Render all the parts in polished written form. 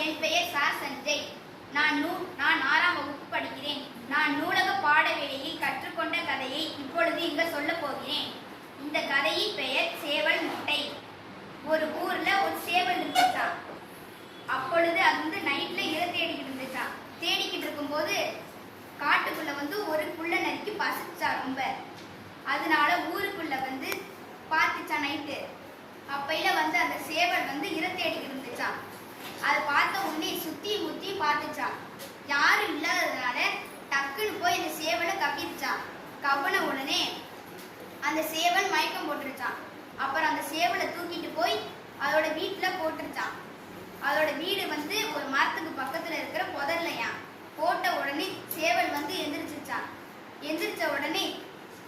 என் பெயர் சஞ்சய். நான் 6ஆம் வகுப்பு படிக்கிறேன். நான் நூலக பாட வேளையில் கற்றுக்கொண்ட கதையை இப்பொழுது இங்க சொல்ல போகிறேன். இந்த கதையின் பெயர் சேவல் முட்டை. ஒரு ஊர்ல ஒரு சேவல் இருந்துச்சா. அப்பொழுது அது நைட்ல இரை தேடிக்கிட்டு இருந்துச்சா. தேடிக்கிட்டு இருக்கும்போது காட்டுக்குள்ள ஒரு புள்ள நரிக்கு பசிச்சா ரொம்ப. அதனால ஊருக்குள்ள பார்த்துச்சா நைட்டு. அப்பையில அந்த சேவல் இரை தேடிக்கிட்டு இருந்துச்சா. அதை பார்த்த உடனே சுத்தி முத்தி பார்த்துச்சா. யாரும் இல்லாததுனால டக்குன்னு போய் அந்த சேவலை கவ்விருச்சான். கவ்வின உடனே அந்த சேவல் மயக்கம் போட்டுருச்சான். அப்புறம் அந்த சேவலை தூக்கிட்டு போய் அதோட வீட்டுல போட்டுருச்சான். அதோட வீடு ஒரு மரத்துக்கு பக்கத்துல இருக்கிற புதர்லையா. போட்ட உடனே சேவல் எந்திரிச்சிருச்சான். எந்திரிச்ச உடனே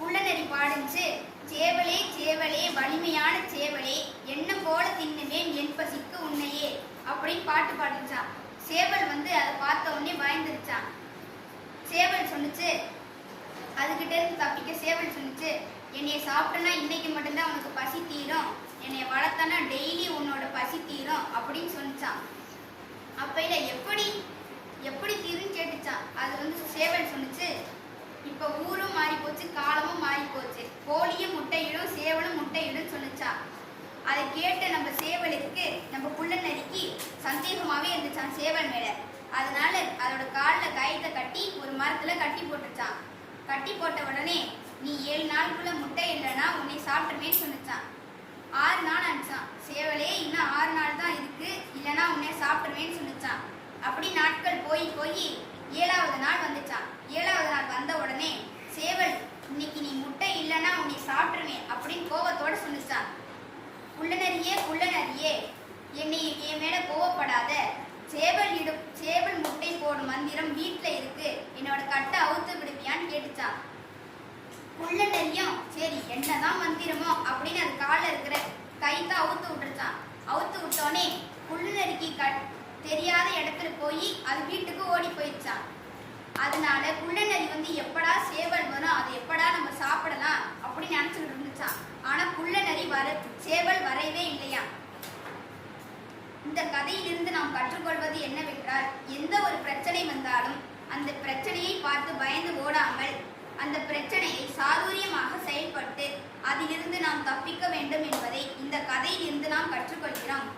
புள்ளநரி பாடுச்சு. சேவலே சேவலே வலிமையான சேவலே, என்ன போல தின்னுவேன் என் பசிக்கு உன்னையே அப்படின்னு பாட்டு பாடுச்சான். சேவல் அதை பார்த்த உடனே பயந்துருச்சான். சேவல் சொன்னுச்சு, அதுகிட்ட இருந்து தப்பிக்க சேவல் சொன்னுச்சு, என்னைய சாப்பிட்டனா இன்னைக்கு மட்டும்தான் உனக்கு பசி தீரும், என்னைய வளர்த்தனா டெய்லி உன்னோட பசி தீரும் அப்படின்னு சொன்னிச்சான். அப்பையில எப்படி தீருன்னு கேட்டுச்சான். அது சேவல் சொன்னுச்சு, இப்ப ஊரும் மாறி போச்சு, காலமும் மாறி போச்சு, கோழியும் முட்டையிடும் சேவலும் முட்டையிடும் சொன்னிச்சா. அதை கேட்ட நம்ம சேவலுக்கு நம்ம புள்ளநரிக்கு சந்தேகமாவே இருந்துச்சான் சேவல் மேல. அதனால அதோட காலில் கயிற்ற கட்டி ஒரு மரத்துல கட்டி போட்டுச்சான். கட்டி போட்ட உடனே நீ 7 நாளுக்குள்ள முட்டை இல்லைன்னா உன்னை சாப்பிட்டுமேன்னு சொன்னிச்சான். 6 நாள் அனுப்பிச்சான். சேவலே இன்னும் 6 நாள் தான் இருக்கு, இல்லைன்னா உன்னை சாப்பிட்டுமேன்னு சொன்னிச்சான். அப்படி நாட்கள் போய் 7ஆவது நாள் வந்துச்சான். 7ஆவது நாள் வந்த உடனே சேவல், இன்னைக்கு நீ முட்டை இல்லைன்னா உன்னை சாப்பிட்டுருவேன் அப்படின்னு கோபத்தோட சொன்னிச்சான். புள்ளநரியே என்னை என் மேல கோவப்படாத, சேவல் முட்டை போடும் மந்திரம் வீட்டுல இருக்கு, என்னோட கட்டை அவுத்து விடுவியான்னு கேட்டுச்சான். புள்ளநரியும் சரி என்னதான் மந்திரமோ அப்படின்னு அது காலில் இருக்கிற கைத்தை அவுத்து விட்டுருச்சான். அவுத்து விட்டோனே புள்ளநரிக்கு தெரியாத இடத்துல போய் அது வீட்டுக்கு ஓடி போயிடுச்சான். அதனால புள்ளநரி எப்படா சேவல் வரும், அது எப்படா நம்ம சாப்பிடலாம் அப்படின்னு நினைச்சுக்கிட்டு இருந்துச்சான். ஆனா புள்ளநரி சேவல் வரவே இல்லையா. இந்த கதையிலிருந்து நாம் கற்றுக்கொள்வது என்னவென்றால், எந்த ஒரு பிரச்சனை வந்தாலும் அந்த பிரச்சனையை பார்த்து பயந்து ஓடாமல் அந்த பிரச்சனையை சாதுரியமாக செயல்பட்டு அதிலிருந்து நாம் தப்பிக்க வேண்டும் என்பதை இந்த கதையிலிருந்து நாம் கற்றுக்கொள்கிறோம்.